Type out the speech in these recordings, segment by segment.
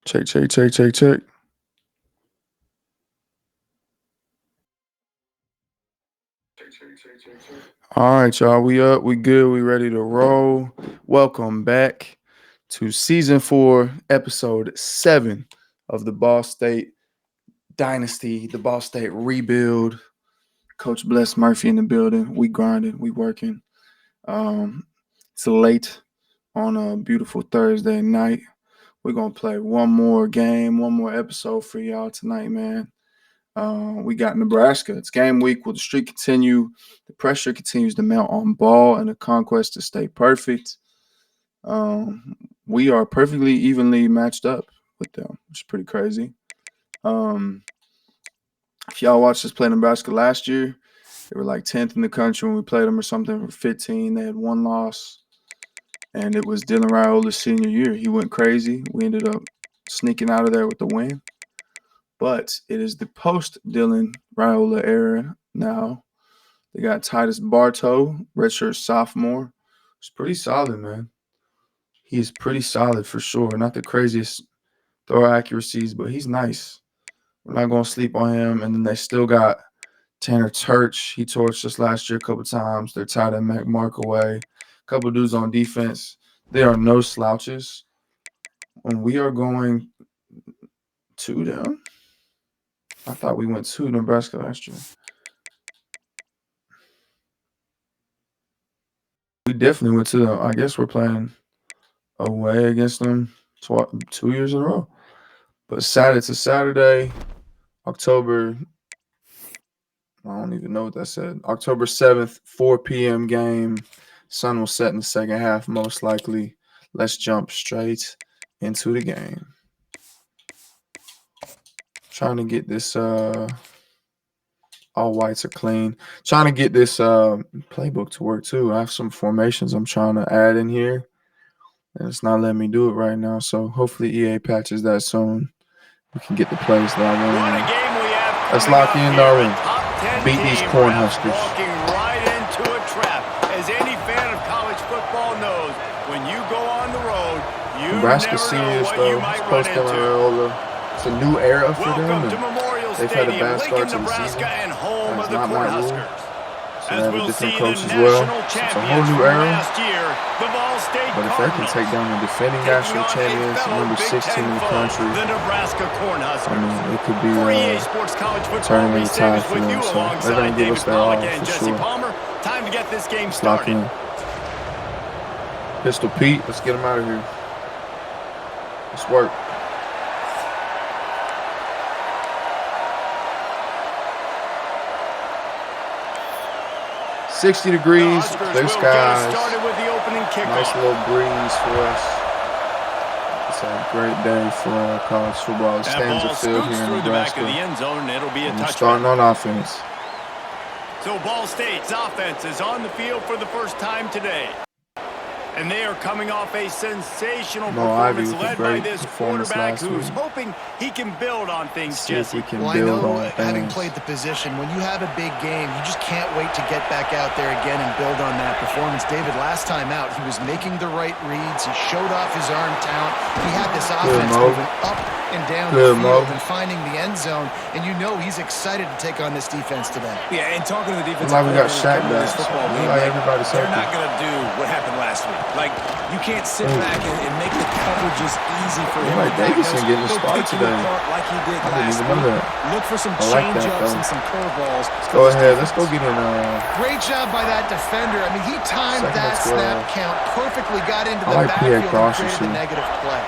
Check, check, check, check, check. All right, y'all. We up. We good. We ready to roll. Welcome back to season 4, episode 7 of the Ball State Dynasty, the Ball State rebuild. Coach Bless Murphy in the building. We grinding. We working. It's late on a beautiful Thursday night. We're gonna play one more game, one more episode for y'all tonight, man. We got Nebraska. It's game week. Will the streak continue? The pressure continues to mount on Ball and the conquest to stay perfect. We are perfectly evenly matched up with them, which is pretty crazy. If y'all watched us play Nebraska last year, they were like 10th in the country when we played them or something for 15. They had one loss, and it was Dylan Raiola's senior year. He went crazy. We ended up sneaking out of there with the win. But it is the post-Dylan Raiola era now. They got Titus Bartow, redshirt sophomore. He's pretty solid, man. He's pretty solid for sure. Not the craziest throw accuracies, but he's nice. We're not going to sleep on him. And then they still got Tanner Turch. He torched us last year a couple times. They're tight end Mac Markaway. A couple dudes on defense. They are no slouches. And we are going to them. I thought we went to Nebraska last year. We definitely went to them. I guess we're playing away against them 2 years in a row. But it's a Saturday, October, I don't even know what that said. October 7th, 4 p.m. game. Sun will set in the second half, most likely. Let's jump straight into the game. Trying to get this all whites are clean. Trying to get this playbook to work too. I have some formations I'm trying to add in here, and it's not letting me do it right now. So hopefully EA patches that soon. We can get the plays that I want. Let's lock in, Darwin. Beat these Cornhuskers. Walking right into a trap. As any fan of college football knows, when you go on the road, you Nebraska never know seniors, what though. you might It's run post into. Raiola. It's a new era for them. Welcome to Memorial They've had a Stadium, bad start Lincoln, to the Nebraska, season. and home That's of the not my rule. Cornhuskers. So they As have a we'll different see, coach the as well. national So it's a whole champions new from era. last year, the Ball State But if they can Cardinals, take down the defending taking national on a champions, fellow number Big 16 Ten in the foe, country, the Nebraska Cornhuskers. I mean, it could be For EA Sports College Football, turning the Reese tide Davis for with them. you So they're alongside going to give David us that all Pollack and for Jesse sure. Palmer. Time to get this game Let's lock started. in. Pistol Pete, let's get him out of here. Let's work. $60 degrees, blue skies, nice little breeze for us. It's a great day for college football. It stands a field here in Nebraska. And we're starting on offense. So Ball State's offense is on the field for the first time today. And they are coming off a sensational performance led by this quarterback who's hoping he can build on things, Jesse. Well, I know, having played the position, when you have a big game, you just can't wait to get back out there again and build on that performance. David, last time out, he was making the right reads. He showed off his arm talent. He had this offense moving up and down the field and finding the end zone. And you know he's excited to take on this defense today. Yeah, and talking to the defense, like we got Shaq back. Like everybody's they're not going to do what happened last week. Like, you can't sit back and make the coverages easy for him. Like Davidson getting the spot today. Like he did I didn't even know that. Look for some like change-ups and some curveballs. Let's go ahead. Let's go get in. Great job by that defender. I mean, he timed that snap count perfectly, got into the backfield and created the negative play.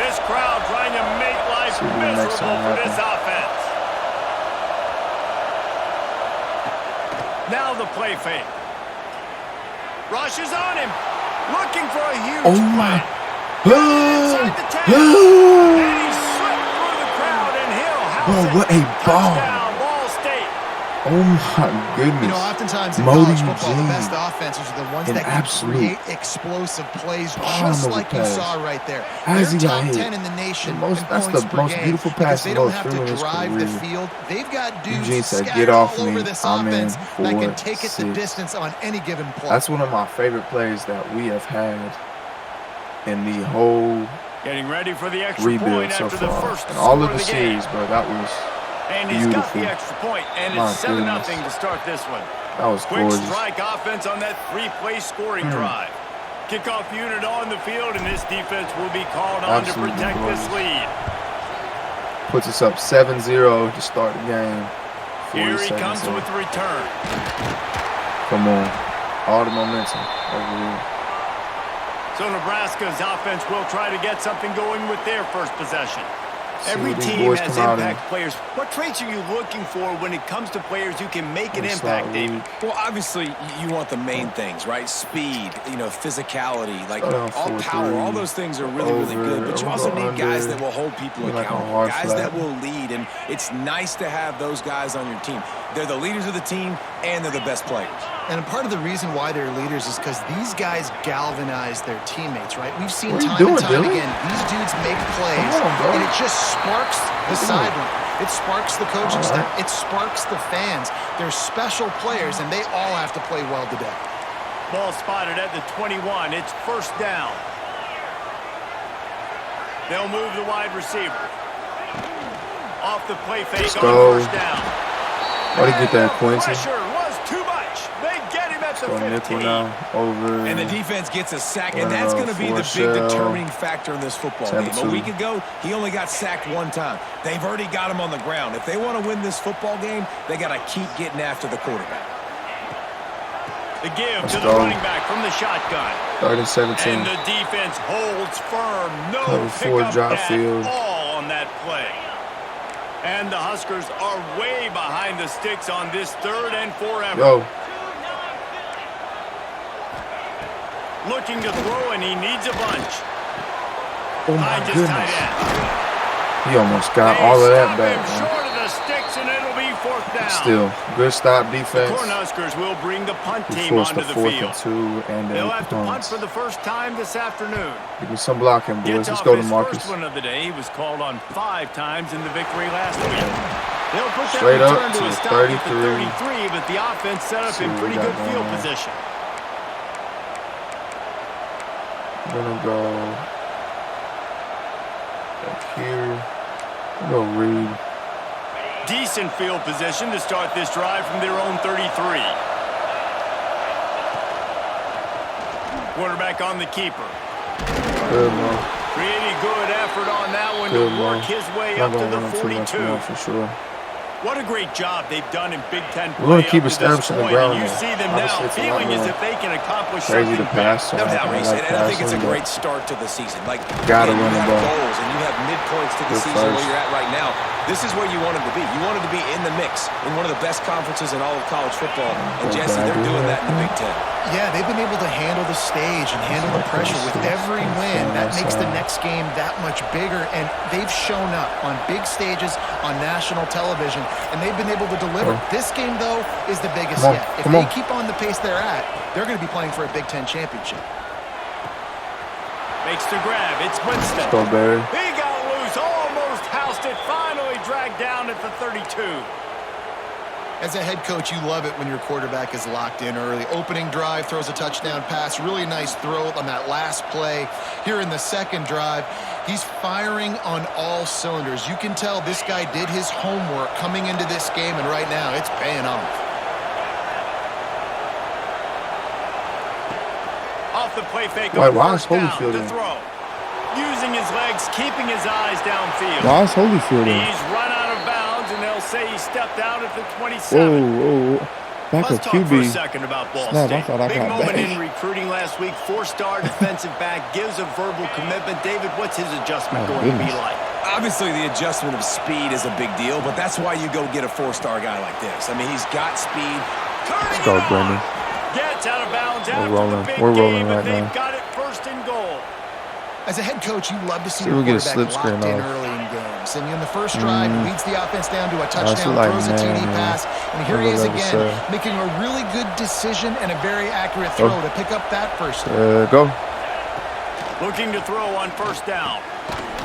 This crowd trying to make life miserable for this offense. Now the play fake. Rush is on him. Looking for a huge play. Inside the 10. And he slipped through the crowd and Hill. Bro, what a ball. Touchdown, Ball State. Oh my goodness. You know, oftentimes in college football, the best offenses are the ones that can create explosive plays, just like you saw right there. As They're he got top hit. 10 in the nation. That's the most beautiful pass they in don't most have through in to his drive the career. field. They've got dudes Eugene said, scattered "Get off all over me. this I'm in offense that can take it 4-6. the distance on any given play. That's one of my favorite plays that we have had in the whole Getting ready for the extra rebuild point so after the far. first And all of score the game. series, bro, that was And he's got beautiful. the extra point, and My it's 7-0 goodness. to start this one. That was Quick gorgeous. strike offense on that 3-play scoring drive. Kickoff unit on the field, and this defense will be called on to Absolutely protect this gorgeous. lead. Puts us up 7-0 to start the game. Here he 40 comes seconds with the return. Come on. All the momentum over here. So Nebraska's offense will try to get something going with their first possession. See Every what these team boys has come out impact players. What traits are you looking for when it comes to players who can make an impact, David? Well, obviously, you want the main things, right? Speed, physicality, like Hold on, all power. All those things are really, really good. But you also need guys that will hold people accountable, guys that will lead. And it's nice to have those guys on your team. They're the leaders of the team, and they're the best players. And part of the reason why they're leaders is because these guys galvanize their teammates, right? We've seen time and time again, these dudes make plays, and it just sparks the sideline. It sparks the coaching staff. It sparks the fans. They're special players, and they all have to play well today. Ball spotted at the 21. It's first down. They'll move the wide receiver. Off the play fake on first down. Why did he get that, Quincy? Pressure was too much. They get him at the 15. Now, over. And the defense gets a sack, and that's going to be the big determining factor in this football game. A week ago, he only got sacked one time. They've already got him on the ground. If they want to win this football game, they got to keep getting after the quarterback. The give to the running back from the shotgun. 3rd and 17. And the defense holds firm. No Cover 4 pickup drop at field. all on that play. And the Huskers are way behind the sticks on this 3rd and forever. Yo. Looking to throw, and he needs a bunch. Oh, my goodness. Tight end. He almost got all of that back, man. Short of the sticks, and it'll be 4th down. Still, good stop defense. The Cornhuskers will bring the punt team Forced onto the the 4th field. and 2 and They'll have to punt punts. for the first time this afternoon. Give me some blocking, boys. Gets Let's off go to his Marcus. first one of the day. He was called on 5 times in the victory last week. They'll put that Straight up return to to a the stop at the 33. 33, but the offense set up in pretty good field position. I'm gonna go back here. I'm gonna read. Decent field position to start this drive from their own 33. Quarterback on the keeper. Good, man. Really good effort on that one Good, to work man. his way Not up to gonna the run too much 42. more for sure. What a great job they've done in Big Ten play. We're gonna keep up to this establishing the point, ground, and you though. see them Obviously, now it's a lot feeling as more if they can accomplish crazy something to pass. big. No doubt, Reese, and I think it's a passing, great start to the season. Like, Gotta you run the have ball. goals and you have midpoints to the Good season first. where you're at right now. This is where you wanted to be. You wanted to be in the mix in one of the best conferences in all of college football. And Jesse, they're doing that in the Big Ten. Yeah, they've been able to handle the stage and handle the pressure with every win. That makes the next game that much bigger, and they've shown up on big stages on national television, and they've been able to deliver. This game, though, is the biggest yet. If they keep on the pace they're at, they're going to be playing for a Big Ten championship. Makes the grab. It's Winston. Let's go, Barry. He got loose, almost housed it, finally dragged down at the 32. As a head coach, you love it when your quarterback is locked in early. Opening drive, throws a touchdown pass. Really nice throw on that last play. Here in the second drive, he's firing on all cylinders. You can tell this guy did his homework coming into this game, and right now it's paying off. Off the play fake. Why is first down Holyfield to in? throw. Using his legs, keeping his eyes downfield. Why is Holyfield in? He's run out of bounds, and they'll say he stepped out at the 27. Whoa. Back Let's up talk for a QB. second about Ball Snap, I State. thought I Big got moment back. in recruiting last week. 4-star defensive back gives a verbal commitment. David, what's his adjustment going to be like? Obviously, the adjustment of speed is a big deal, but that's why you go get a 4-star guy like this. I mean, he's got speed. Let's go, Brendan. Gets out of bounds after rolling. the big We're rolling game, right and they've now. got it first and goal. As a head coach, you love to see See, your we get a quarterback slip screen locked in off. early in games. And in the first drive, he leads the offense down to a touchdown, like throws a TD man. pass, and here he is Whatever again, say. making a really good decision and a very accurate throw to pick up that first down. Go. Looking to throw on first down.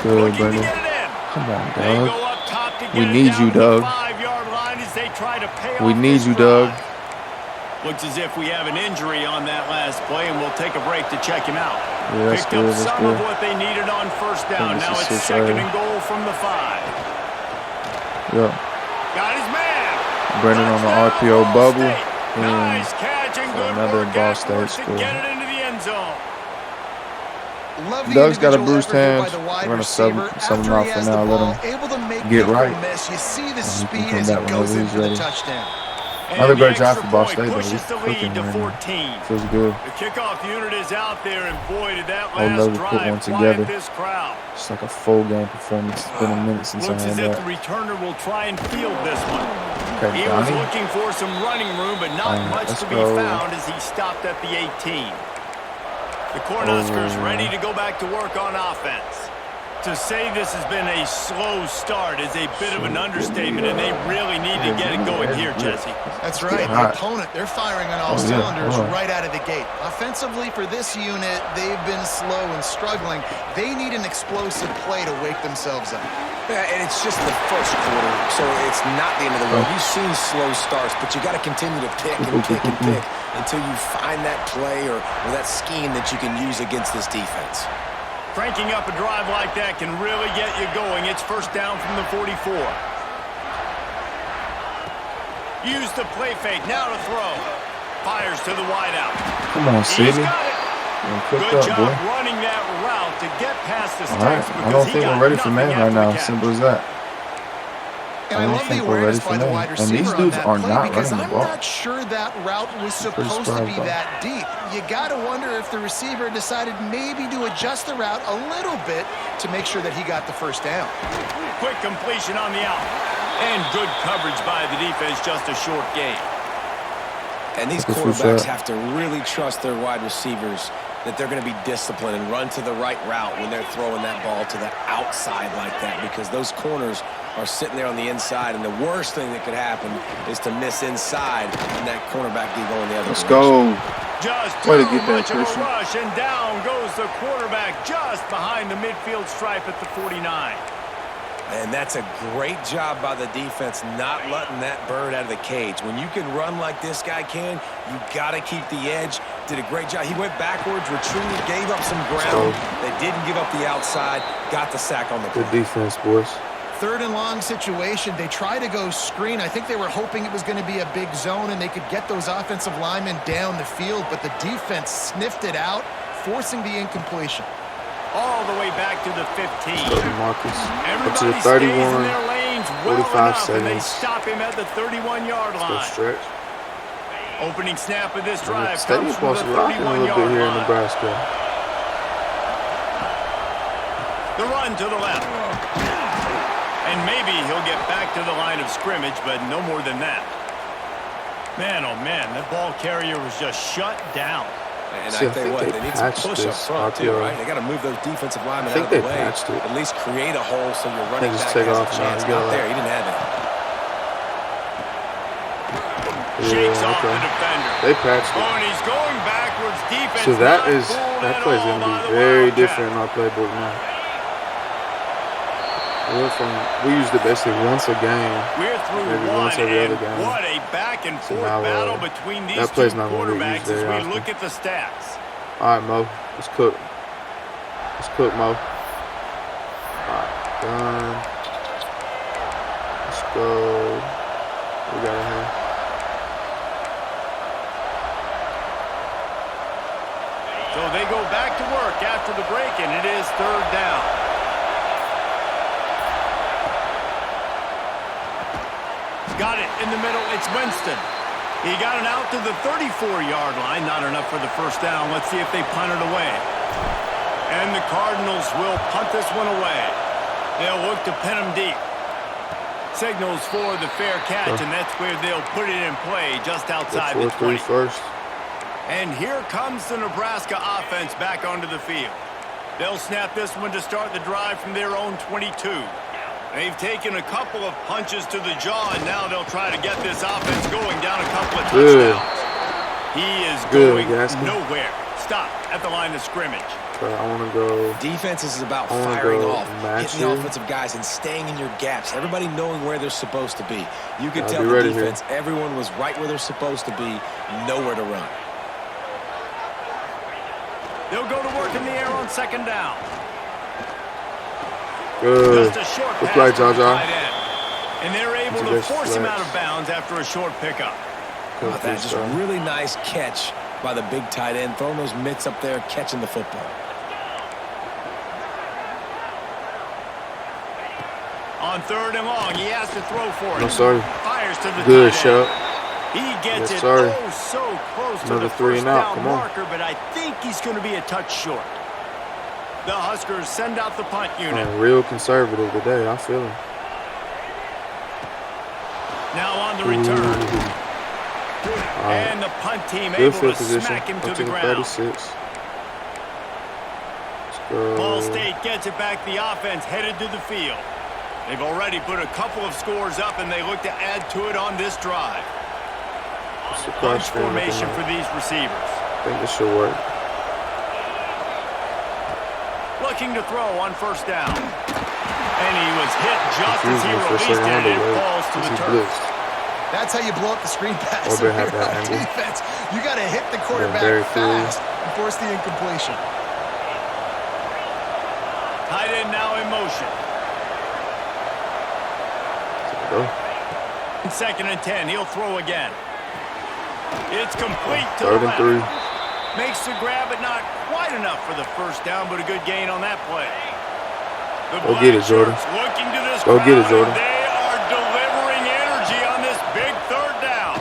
Good, Looking to Brendan. get it in. Come on, They dog. go up top to get We it need down you, to the Doug. 5-yard line as they try to pay We off need this you, Doug. drive. Looks as if we have an injury on that last play, and we'll take a break to check him out. Yeah, that's Picked good. up some of what they needed on first down. Now it's 2nd and goal from the 5. Yeah. Got his man. Brendan on the RPO bubble. Nice catch and good another work Ball afterwards State to score. get it into the end zone. Doug's got a bruised hand. We're going to sub him out for now. Let him get right. You see the He speed can as come he back goes whenever in he's for the ready. touchdown. Another great job for Ball Ball State, though. He's pushes the lead cooking to right now. 14. Feels good. The kickoff unit is out there, and boy, did that Old last Lovey put drive one quiet together. this crowd. It's like a full game performance. It's been a minute since I Looks as had if the that. returner will try and field this one. Okay, He was Donnie. looking for some running room, but not much let's to be go. found as he stopped at the 18. The Cornhuskers ready to go back to work on offense. To say this has been a slow start is a bit of an understatement, and they really need to get it going here, Jesse. That's right. The opponent, they're firing on all cylinders right out of the gate. Offensively, for this unit, they've been slow and struggling. They need an explosive play to wake themselves up. Yeah, and it's just the first quarter, so it's not the end of the world. You've seen slow starts, but you got to continue to pick and pick and pick until you find that play or that scheme that you can use against this defense. Cranking up a drive like that can really get you going. It's first down from the 44. Use the play fake. Now to throw. Fires to the wideout. Come on, He's Sidney. got it. Good job running that route to get past the sticks. I don't think we're ready for man right now. Simple as that. And I love the awareness by the wide receiver these dudes on are that play not because running the I'm ball. not sure that route was supposed to be that deep. You got to wonder if the receiver decided maybe to adjust the route a little bit to make sure that he got the first down. Quick completion on the out. And good coverage by the defense, just a short gain. And these quarterbacks have to really trust their wide receivers that they're going to be disciplined and run to the right route when they're throwing that ball to the outside like that, because those corners are sitting there on the inside, and the worst thing that could happen is to miss inside and that cornerback be going the other Let's direction. go. Just Way to too get that, much of a Christian. rush, and down goes the quarterback just behind the midfield stripe at the 49. And that's a great job by the defense not letting that bird out of the cage. When you can run like this guy can, you got to keep the edge. Did a great job. He went backwards, retreated, gave up some ground. They didn't give up the outside, got the sack on the play. Good defense, boys. Third and long situation. They try to go screen. I think they were hoping it was going to be a big zone and they could get those offensive linemen down the field, but the defense sniffed it out, forcing the incompletion. All the way back to the 15. Marcus. Up to Everybody the stays 31. in their lanes well 45 enough, and they seconds. stop him at the 31-yard Let's go line. stretch. Opening snap of this drive Stadium comes from the supposed to rock a little bit 31-yard here in line. Nebraska. The run to the left. And maybe he'll get back to the line of scrimmage, but no more than that. Man, oh man, that ball carrier was just shut down. And See, I tell you what, they need some push up front too, right? They got to move those defensive linemen out of the way. At least create a hole so your running back has a chance. Not there, he didn't have it. Shakes off the defender. They patched it. Oh, and he's going backwards. Defense. So that play is going to be very different in our playbook now. We use it basically once a game. We're through maybe one, once every other game. What a back and forth now, battle between these that two play's not gonna be quarterbacks used very as we often. look at the stats. All right, Mo. Let's cook. Let's cook, Mo. All right, done. Let's go. We got it here. So they go back to work after the break, and it is third down. Got it in the middle. It's Winston. He got it out to the 34-yard line. Not enough for the first down. Let's see if they punt it away. And the Cardinals will punt this one away. They'll look to pin him deep. Signals for the fair catch, and that's where they'll put it in play just outside the 20. First. And here comes the Nebraska offense back onto the field. They'll snap this one to start the drive from their own 22. They've taken a couple of punches to the jaw, and now they'll try to get this offense going down a couple of touchdowns. He is going nowhere. Stop at the line of scrimmage. Okay, I want to go. Defense is about firing off, hitting the Massacre. offensive guys, and staying in your gaps. Everybody knowing where they're supposed to be. You could tell be the ready defense, here. everyone was right where they're supposed to be, nowhere to run. They'll go to work in the air on second down. Good. Just a short Good pass play, to the Jaja. tight end. And they're able to force him out of bounds after a short pickup. That's just a really nice catch by the big tight end, throwing those mitts up there, catching the football. On third and long, he has to throw for it. No, sorry. Fires to the Good tight shot. end. He gets it sir. so close to Another the 3 first and out. down Come on. marker, but I think he's going to be a touch short. The Huskers send out the punt unit. Real conservative today. I feel him. Now on the return. And the punt team Good able field to position. smack him to the Punting ground. 36. Let's go. Ball State gets it back. The offense headed to the field. They've already put a couple of scores up, and they look to add to it on this drive. Bunch formation for these receivers. I think this should work. Looking to throw on first down. And he was hit just as he released it, and it falls to the turf. That's how you blow up the screen pass. Or they have that angle. Defense. You got to hit the quarterback fast and force the incompletion. Tight end now in motion. In 2nd and 10, he'll throw again. It's complete to the left. 3rd and 3. Makes the grab, but not quite enough for the first down, but a good gain on that play. Go get it, Jordan. Looking to this Go get it, Jordan. They are delivering energy on this big 3rd down.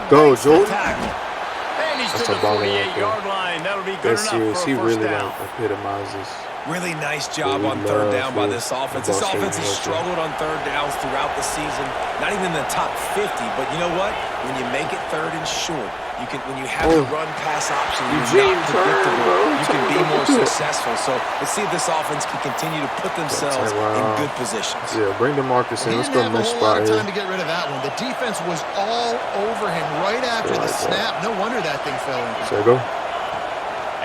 Go, Jordan. And he's That's to the a baller 48-yard line. That'll be good That's enough serious. for a He first really down. epitomizes. Really nice job on 3rd down by this offense. This offense has struggled on 3rd downs throughout the season. Not even in the top 50, but you know what? When you make it 3rd and short, you can. When you have the run-pass option, you're not predictable. You can be more successful. So let's see if this offense can continue to put themselves in good positions. Yeah, bring the Marcus in. Let's go next spot here. Time to get rid of that one. The defense was all over him right after the snap. No wonder that thing fell in. So go.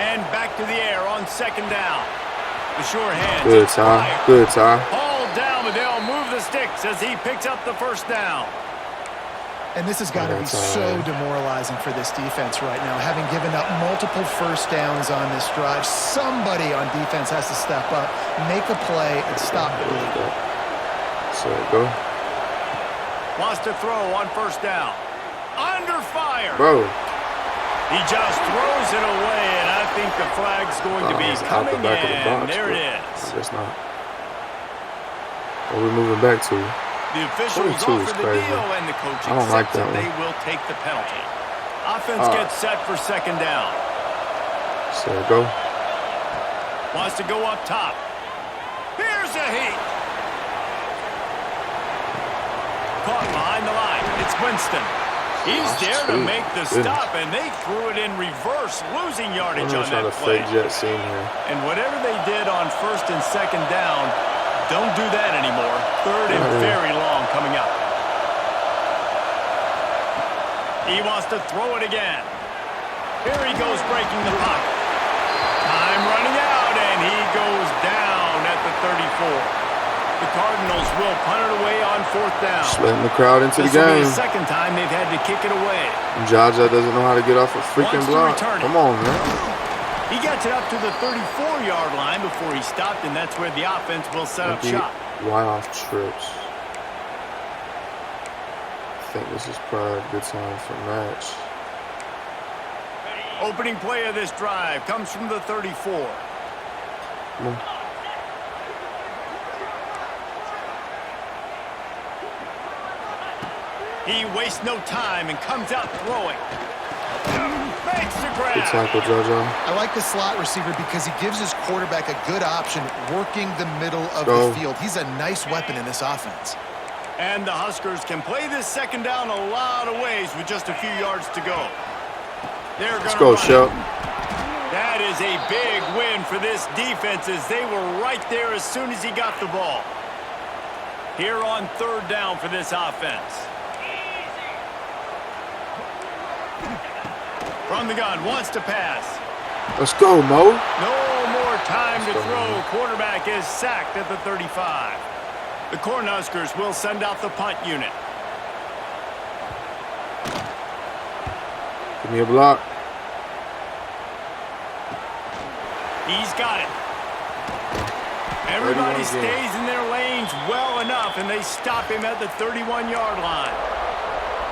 And back to the air on 2nd down. The sure hand. Good, Ty. Good, Ty. Ball down, but they'll move the sticks as he picks up the first down. And this has got to be so demoralizing for this defense right now, having given up multiple first downs on this drive. Somebody on defense has to step up, make a play, and stop the bleed. So go. Wants to throw on 1st down. Under fire. Bro. He just throws it away, and I think the flag's going to be coming back in. of the box, There it is. That's not. What are we moving back to? The officials offer the deal, and the coach accepts that they will take the penalty. Offense gets set for 2nd down. So go. Wants to go up top. Here's a heat. Caught behind the line. It's Winston. He's there to make the stop, and they threw it in reverse, losing yardage on that play. And whatever they did on 1st and 2nd down, don't do that anymore. 3rd and very long coming up. He wants to throw it again. Here he goes breaking the pocket. Time running out, and he goes down at the 34. The Cardinals will punt it away on 4th down. Just letting the crowd into the This will be game. the 2nd time they've had to kick it away. Jaja doesn't know how to get off a freaking block. Come on, man. He gets it up to the 34-yard line before he stopped, and that's where the offense will set up shop. Wide off trips. I think this is probably a good time for match. Opening play of this drive comes from the 34. Come on. He wastes no time and comes out throwing. Makes the grab. Good tackle, Jaja. I like the slot receiver because he gives his quarterback a good option working the middle of the field. He's a nice weapon in this offense. And the Huskers can play this 2nd down a lot of ways with just a few yards to go. Let's go, Shep. That is a big win for this defense as they were right there as soon as he got the ball. Here on 3rd down for this offense. From the gun, wants to pass. Let's go, Mo. No more Time to throw. Quarterback is sacked at the 35. The Cornhuskers will send out the punt unit. Give me a block. He's got it. Everybody stays in their lanes well enough, and they stop him at the 31-yard line.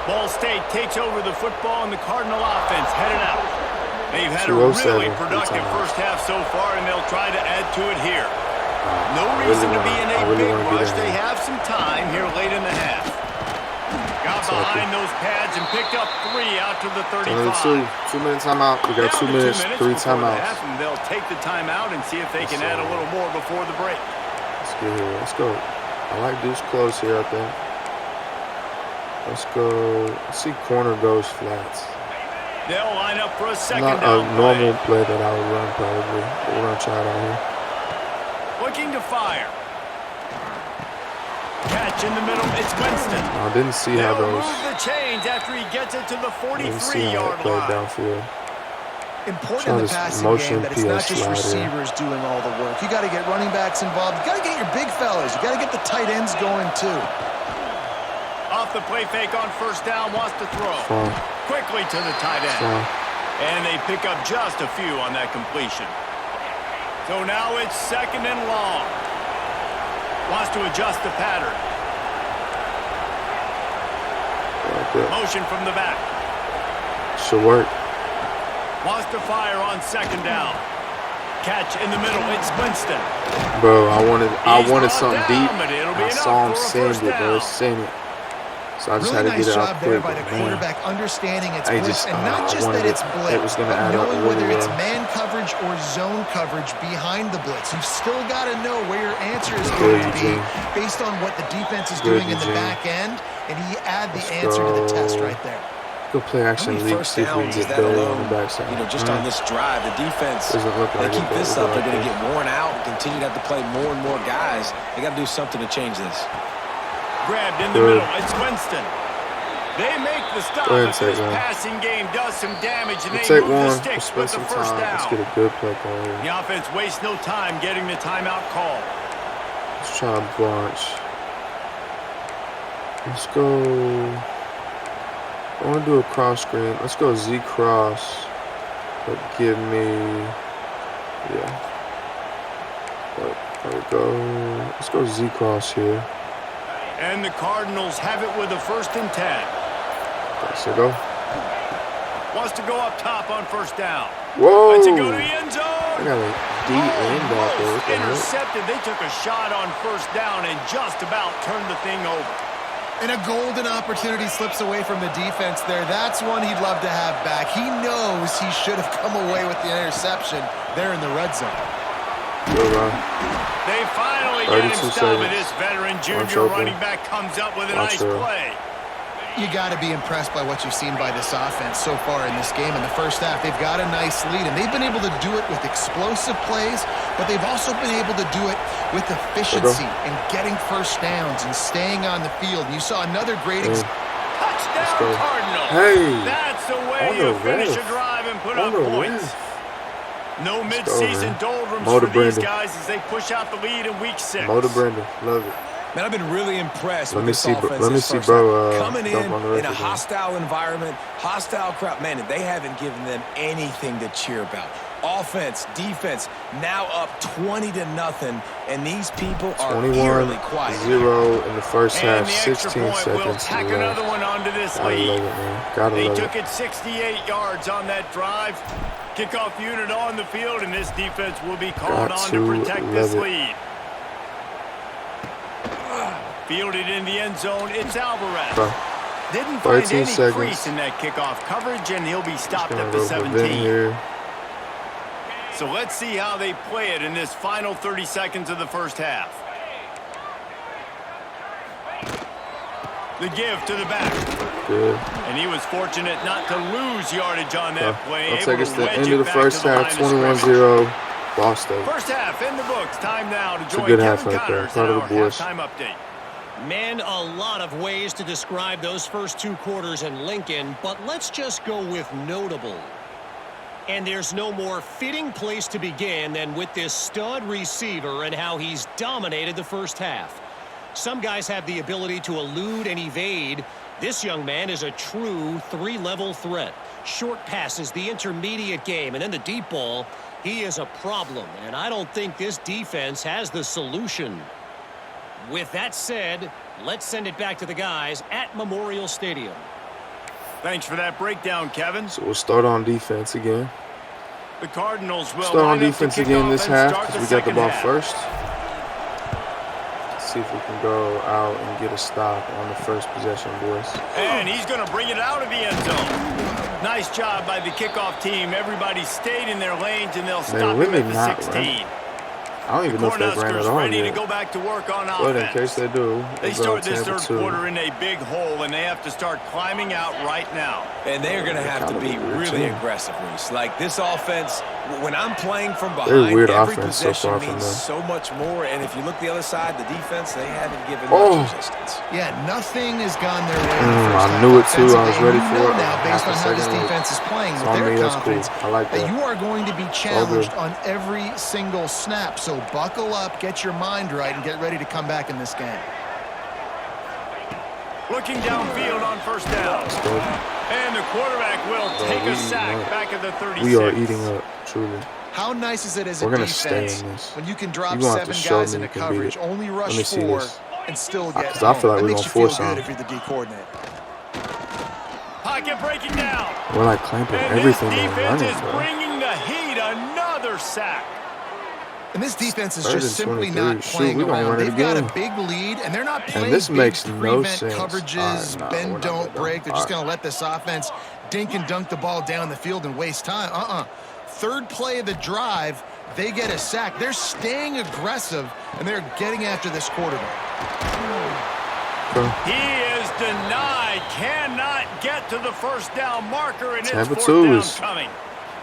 Ball State takes over the football, and the Cardinal offense headed out. They've had a really productive first half so far, and they'll try to add to it here. No reason to be in a big rush. They have some time here late in the half. Got behind those pads and picked up 3 out to the 35. 2-minute timeout. We got 2 minutes, 3 timeouts. They'll take the timeout and see if they can add a little more before the break. Let's get here. Let's go. I like this close here, I think. Let's go. Let's see corner goes flats. They'll line up for a second Not down a normal play that I would run probably. But we're going to try it out here. Looking to fire. Catch in the middle. It's Winston. I didn't see how those. Move the chains after he gets it to the 43-yard line. Downfield. Important in the passing game that it's not just receivers doing all the work. You got to get running backs involved. You got to get your big fellas. You got to get the tight ends going too. Off the play fake on first down, wants to throw. Quickly to the tight end. And they pick up just a few on that completion. So now it's second and long. Wants to adjust the pattern. Motion from the back. Should work. Wants to fire on second down. Catch in the middle. It's Winston. Bro, I wanted something deep. I saw him send it, bro. Send it. So I just really had to get it out quick. By the quarterback understanding it's blitz, and not just that it's blitz, but knowing whether it's man coverage or zone coverage behind the blitz. You've still got to know where your answer is going to be based on what the defense is doing in the back end, and he add the answer to the test right there. Good play action league. See if we can get better on the backside. You know, just on this drive, the defense, they keep this up, they're going to get worn out and continue to have to play more and more guys. They got to do something to change this. Grabbed in the middle. It's Winston. They make the stop. If this passing game does some damage, and they move the sticks with the first down. Let's get a good play call here. The offense wastes no time getting the timeout call. Let's try a bunch. Let's go. I want to do a cross screen. Let's go Z cross. But give me. Yeah. There we go. Let's go Z cross here. And the Cardinals have it with a 1st and 10. There we go. Wants to go up top on first down. Whoa! Let's go to the end zone. I got a D end out there. Intercepted. They took a shot on first down and just about turned the thing over. And a golden opportunity slips away from the defense there. That's one he'd love to have back. He knows he should have come away with the interception there in the red zone. Good run. They finally get him stopped, and this veteran junior running back comes up with a nice play. You got to be impressed by what you've seen by this offense so far in this game. In the first half, they've got a nice lead, and they've been able to do it with explosive plays, but they've also been able to do it with efficiency and getting first downs and staying on the field. You saw another great touchdown Cardinals. Hey, that's the way you finish a drive and put up points. No mid-season doldrums for these guys as they push out the lead in week 6. Motor Brenda, love it. Man, I've been really impressed with this offense. Let me see, bro. Coming in a hostile environment, hostile crowd. Man, they haven't given them anything to cheer about. Offense, defense, now up 20-0 and these people are eerily quiet. 21-0 in the first half, the 16 seconds will tack another one onto this lead. They took it 68 yards on that drive. Kickoff unit on the field, and this defense will be called on to protect this lead. Fielded in the end zone, it's Alvarez. Didn't find any crease in that kickoff coverage, and he'll be stopped at the 17. So let's see how they play it in this final 30 seconds of the first half. The give to the back. Good. And he was fortunate not to lose yardage on that play. Looks like it's the end of the first half, 21-0. Ball State. First half in the books. Time now to join Kevin half right Connors there. in our halftime update. Man, a lot of ways to describe those first 2 quarters in Lincoln, but let's just go with notable. And there's no more fitting place to begin than with this stud receiver and how he's dominated the first half. Some guys have the ability to elude and evade. This young man is a true three-level threat. Short passes, the intermediate game, and then the deep ball. He is a problem, and I don't think this defense has the solution. With that said, let's send it back to the guys at Memorial Stadium. Thanks for that breakdown, Kevin. So we'll start on defense again. The Cardinals will start on defense again this half because we got the ball first. Let's see if we can go out and get a stop on the first possession, boys. And he's going to bring it out of the end zone. Nice job by the kickoff team. Everybody stayed in their lanes, and they'll stop him at the 16. Right? I don't even know if they ran it on ready yet. to go back to work on offense. But in case they do, they start this third quarter in a big hole, and they have to start climbing out right now. And they are going to have to be really aggressive, Reese. Like this offense, when I'm playing from behind, every possession means so much more. And if you look the other side, the defense, they haven't given much resistance. Yeah, nothing has gone their way. I knew it too. I was ready for it. Now, based on how this defense is playing with their confidence, I like that. You are going to be challenged on every single snap. So buckle up, get your mind right, and get ready to come back in this game. Looking downfield on first down. And the quarterback will take a sack back at the 36. We are eating up, truly. How nice is it as a defense when you can drop 7 guys into coverage, only rush 4, and still get home? I feel like we're going to force good if you're the D coordinator. Pocket breaking down. We're like clamping everything and running, is bringing the heat. Another sack. And this defense is just simply not playing around. They've got a big lead, and they're not playing this makes big no prevent sense. coverages, bend, don't break. They're just going to let this offense dink and dunk the ball down the field and waste time. Third play of the drive, they get a sack. They're staying aggressive, and they're getting after this quarterback. He is denied. Cannot get to the first down marker, and it's fourth down coming.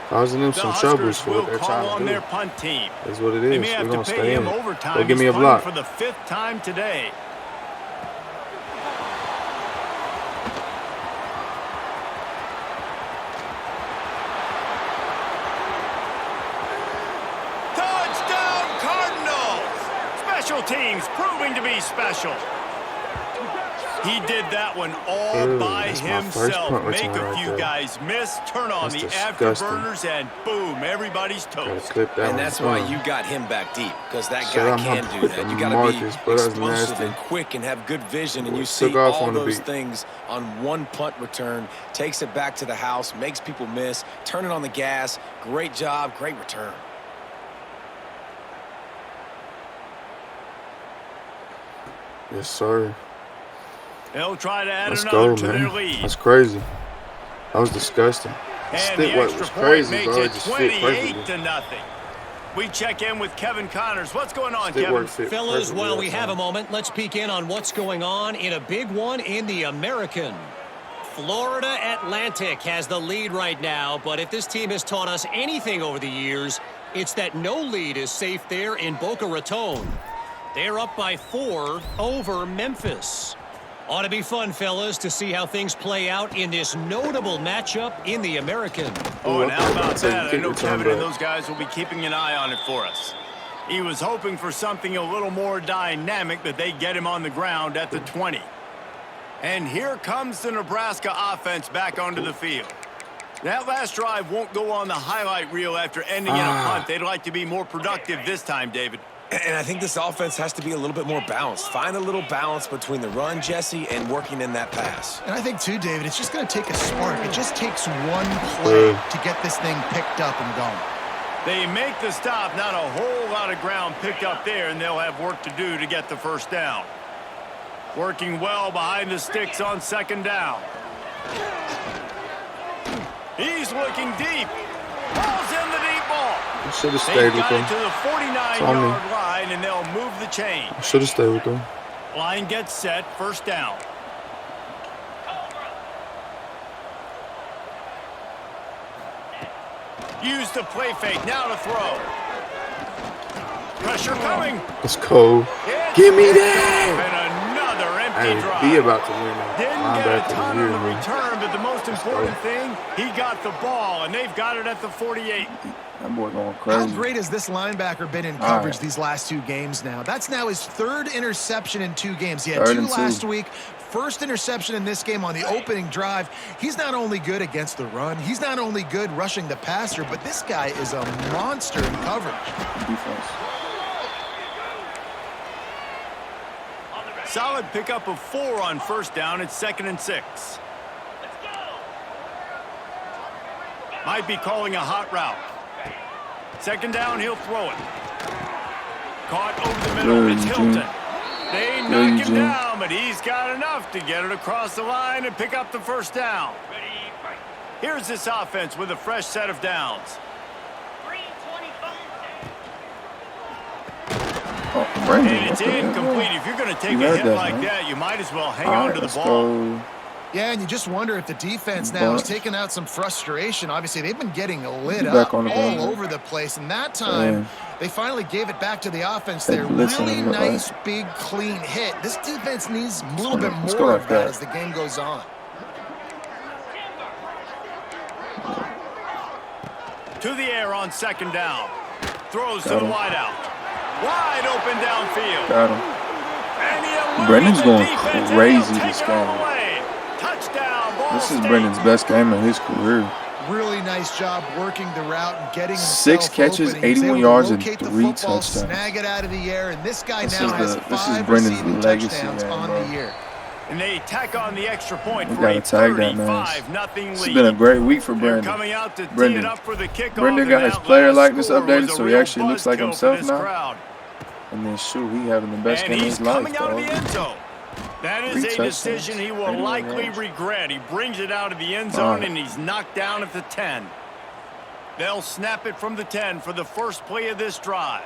Causing them some troubles for what they're trying to do. Their punt team. That's what it is. They may have to pay him overtime. Go give me a block. For the 5th time today. Touchdown Cardinals! Special teams proving to be special. He did that one all by himself. Make a few guys miss, turn on the afterburners, and boom, everybody's toast. And that's why you got him back deep, because that guy can do that. You got to be explosive and quick and have good vision, and you see all those things on one punt return. Takes it back to the house, makes people miss, turning on the gas. Great job, great return. Yes, sir. They'll try to add another to their lead. That's crazy. That was disgusting. And the extra point makes it 28-0. We check in with Kevin Connors. What's going on, Kevin? Fellas, while we have a moment, let's peek in on what's going on in a big one in the American. Florida Atlantic has the lead right now, but if this team has taught us anything over the years, it's that no lead is safe there in Boca Raton. They're up by 4 over Memphis. Ought to be fun, fellas, to see how things play out in this notable matchup in the American. Oh, and how about that? I know Kevin and those guys will be keeping an eye on it for us. He was hoping for something a little more dynamic, but they get him on the ground at the 20. And here comes the Nebraska offense back onto the field. That last drive won't go on the highlight reel after ending in a punt. They'd like to be more productive this time, David. And I think this offense has to be a little bit more balanced. Find a little balance between the run, Jesse, and working in that pass. And I think, too, David, it's just going to take a spark. It just takes one play to get this thing picked up and going. They make the stop. Not a whole lot of ground picked up there, and they'll have work to do to get the first down. Working well behind the sticks on second down. He's looking deep. Ball's in the deep ball. You should have stayed with them. To the 49-yard line, and they'll move the chain. You should have stayed with them. Line gets set. First down. Use the play fake. Now to throw. Pressure coming. Let's go. Give me that. And another Hey, drive. He about to win Didn't get a ton on the return, but the most important thing, he got the ball, and they've got it at the 48. That boy going crazy. How great has this linebacker been in coverage these last 2 games now? That's now his 3rd interception in 2 games. He had 2 last week. First interception in this game on the opening drive. He's not only good against the run, he's not only good rushing the passer, but this guy is a monster in coverage. Defense. Solid pickup of 4 on first down. It's 2nd and 6. Might be calling a hot route. 2nd down, he'll throw it. Caught over the middle. It's Hilton. They knock him down, but he's got enough to get it across the line and pick up the first down. Here's this offense with a fresh set of downs. And it's incomplete. If you're going to take a hit like that, you might as well hang on to the ball. Yeah, and you just wonder if the defense now is taking out some frustration. Obviously, they've been getting lit up all over the place, and that time they finally gave it back to the offense there. Really nice, big, clean hit. This defense needs a little bit more of that as the game goes on. To the air on 2nd down. Throws to the wideout. Wide open downfield. Got him. Brennan's going crazy this game. This is Brennan's best game of his career. Really nice job working the route and getting 6 catches, 81 yards, and 3 touchdowns. Snag it out of the air, and this guy now has 5 Brennan's receiving touchdowns on the year. And they tack on the extra point we for a 35-0 lead. It's been a great week for Brandon. Brandon got his player likeness updated, so he actually looks like himself now. And then, shoot, he having the best game of his life, dog. That is a decision he will likely regret. He brings it out of the end zone, and he's knocked down at the 10. They'll snap it from the 10 for the first play of this drive.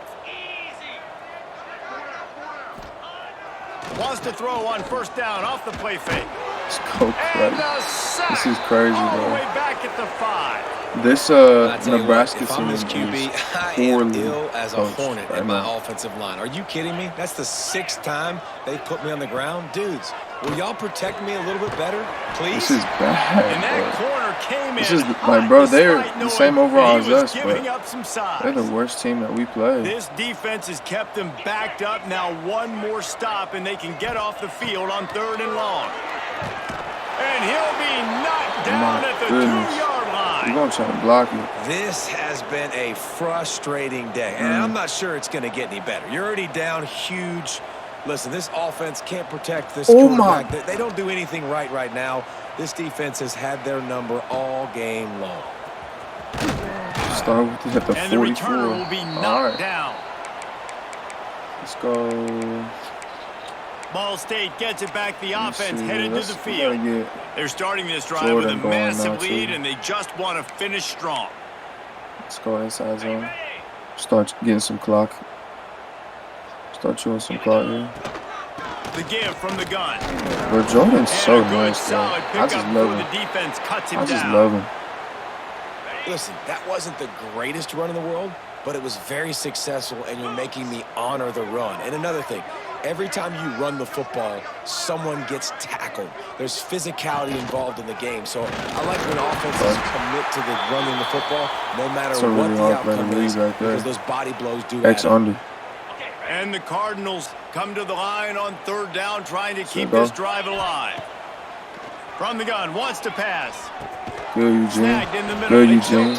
Wants to throw on first down off the play fake. Let's go crazy. This is crazy, all bro. the way back at the 5. This Nebraska team is poorly ill as a hornet in my offensive line. Are you kidding me? That's the 6th time they put me on the ground. Dudes, will y'all protect me a little bit better, please? This is bad, and that corner came this in is like, bro, they're the same overall as us, but they're the worst team that we play. This defense has kept them backed up. Now one more stop, and they can get off the field on 3rd and long. And he'll be knocked down at the 2-yard line. You're going to try to block you. This has been a frustrating day, and I'm not sure it's going to get any better. You're already down huge. Listen, this offense can't protect this quarterback. They don't do anything right now. This defense has had their number all game long. Start with this at the 44. And the returner will be knocked down. Let's go. Ball State gets it back. The offense headed to the field. They're starting this drive with a massive lead, and they just want to finish strong. Let's go inside zone. Start getting some clock. Start chewing some clock here. The give from the gun. Bro, Jordan's so nice, bro. I just love him. The defense cuts him I just down. love him. Listen, that wasn't the greatest run in the world, but it was very successful, and you're making me honor the run. And another thing, every time you run the football, someone gets tackled. There's physicality involved in the game. So I like when offenses commit to the running the football, no matter what the outcome is, because those body blows do add up. And the Cardinals come to the line on 3rd down, trying to keep this drive alive. From the gun, wants to pass. Good, Eugene. Good, Eugene.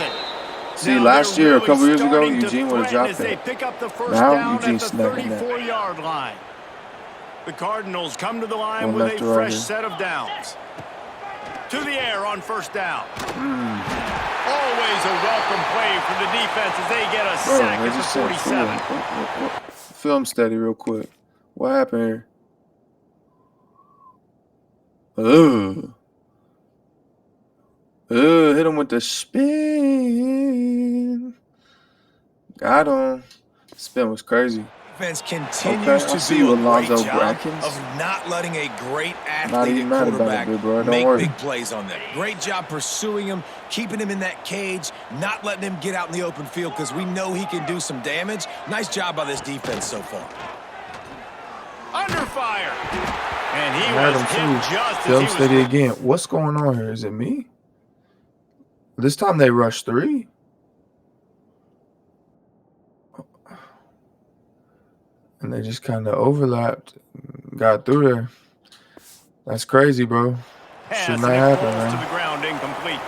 See, last year, a couple years ago, Eugene would have dropped that. Now, Eugene snagging that. 34-yard line. The Cardinals come to the line with a fresh set of downs. To the air on 1st down. Always a welcome play for the defense as they get a sack at the 47. Film steady real quick. What happened here? Hit him with the spin. Got him. Spin was crazy. Defense continues to do a great job of not letting a great athletic quarterback make big plays on them. Great job pursuing him, keeping him in that cage, not letting him get out in the open field because we know he can do some damage. Nice job by this defense so far. Under fire. And he had was him hit too. just as Film he was steady again. What's going on here? Is it me? This time they rushed 3. And they just kind of overlapped, got through there. That's crazy, bro. Should not happen, man. To the ground, incomplete.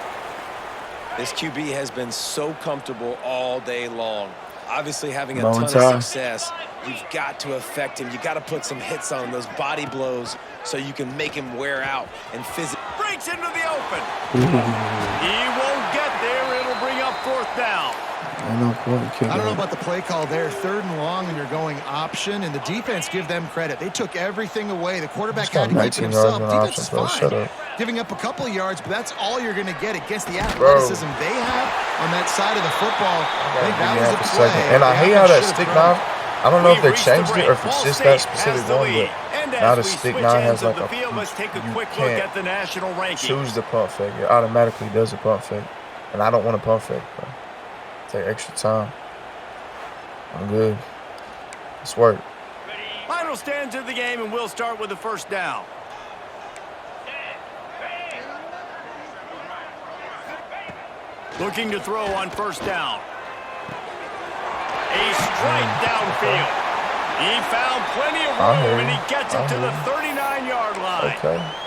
This QB has been so comfortable all day long. Obviously having a ton of success. You've got to affect him. You got to put some hits on those body blows so you can make him wear out and physically. Breaks into the open. He won't get there. It'll bring up 4th down. I don't know about the play call there. 3rd and long, and you're going option, and the defense, give them credit. They took everything away. The quarterback had to keep it himself. Defense is fine. Giving up a couple of yards, but that's all you're going to get against the athleticism they have on that side of the football. I think that was the play. And I hate how that stick knife, I don't know if they changed it or if it's just that specific one, but now the stick knife has like a, you can't choose the pump fake. It automatically does a pump fake. And I don't want a pump fake, bro. Take extra time. I'm good. Let's work. Final stands of the game, and we'll start with the 1st down. Looking to throw on 1st down. A strike downfield. He found plenty of room, and he gets it to the 39-yard line. Okay.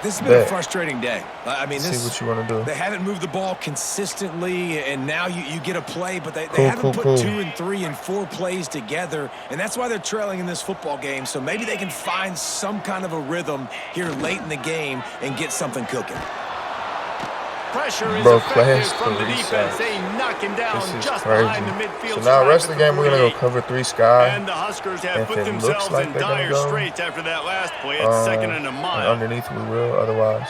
This has been a frustrating day. I mean, see what you want to do. They haven't moved the ball consistently, and now you get a play, but they haven't put 2 and 3 and 4 plays together, and that's why they're trailing in this football game. So maybe they can find some kind of a rhythm here late in the game and get something cooking. Pressure is effective from the defense. They knock him down just behind the midfield. So now rest of the game, we're going to go cover 3 sky. And the Huskers have put themselves in dire straits after that last play. It's 2nd and a mile. And underneath we will, otherwise.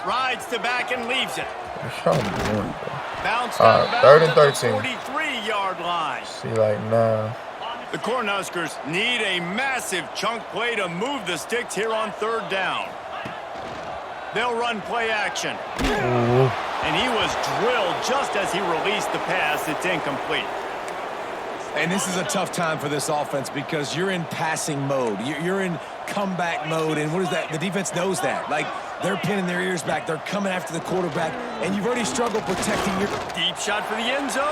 Rides to back and leaves it. Bounced out of 3rd and 13. 43-yard line. See, like, now. The Cornhuskers need a massive chunk play to move the sticks here on 3rd down. They'll run play action. And he was drilled just as he released the pass. It's incomplete. And this is a tough time for this offense because you're in passing mode. You're in comeback mode. And what is that? The defense knows that. Like, they're pinning their ears back. They're coming after the quarterback. And you've already struggled protecting your... Deep shot for the end zone.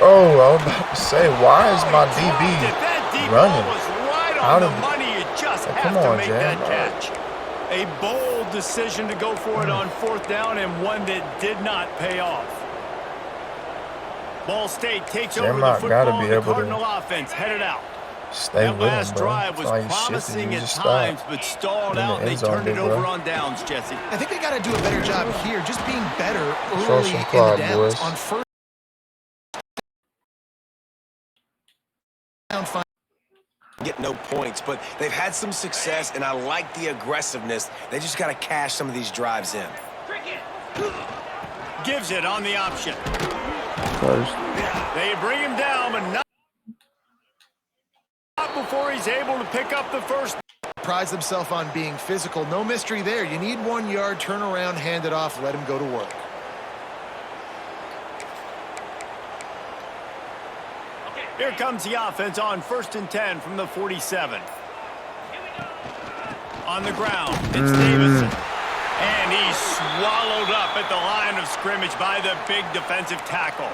Oh, I was about to say, why is my DB running? Was right on the money. You just have to make that catch. A bold decision to go for it on 4th down, and one that did not pay off. Ball State takes over the football. The Cardinal offense headed out. That last drive was promising at times, but stalled out. They turned it over on downs, Jesse. I think they got to do a better job here, just being better early in the downs. On 1st down, get no points, but they've had some success, and I like the aggressiveness. They just got to cash some of these drives in. Gives it on the option. First. They bring him down, but not before he's able to pick up the 1st. Prides themselves on being physical. No mystery there. You need 1 yard, turn around, hand it off, let him go to work. Here comes the offense on 1st and 10 from the 47. On the ground, it's Davison. And he's swallowed up at the line of scrimmage by the big defensive tackle.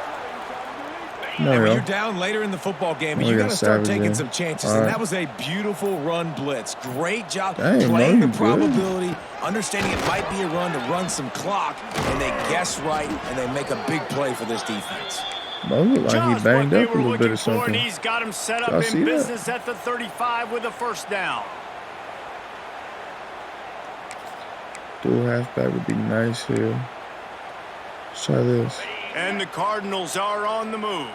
And when you're down later in the football game, you got to start taking some chances. And that was a beautiful run blitz. Great job playing the probability, understanding it might be a run to run some clock, and they guess right, and they make a big play for this defense. Mo looked like he banged up a little bit or something. He's got him set up in business at the 35 with a 1st down. Dual halfback would be nice here. Let's try this. And the Cardinals are on the move.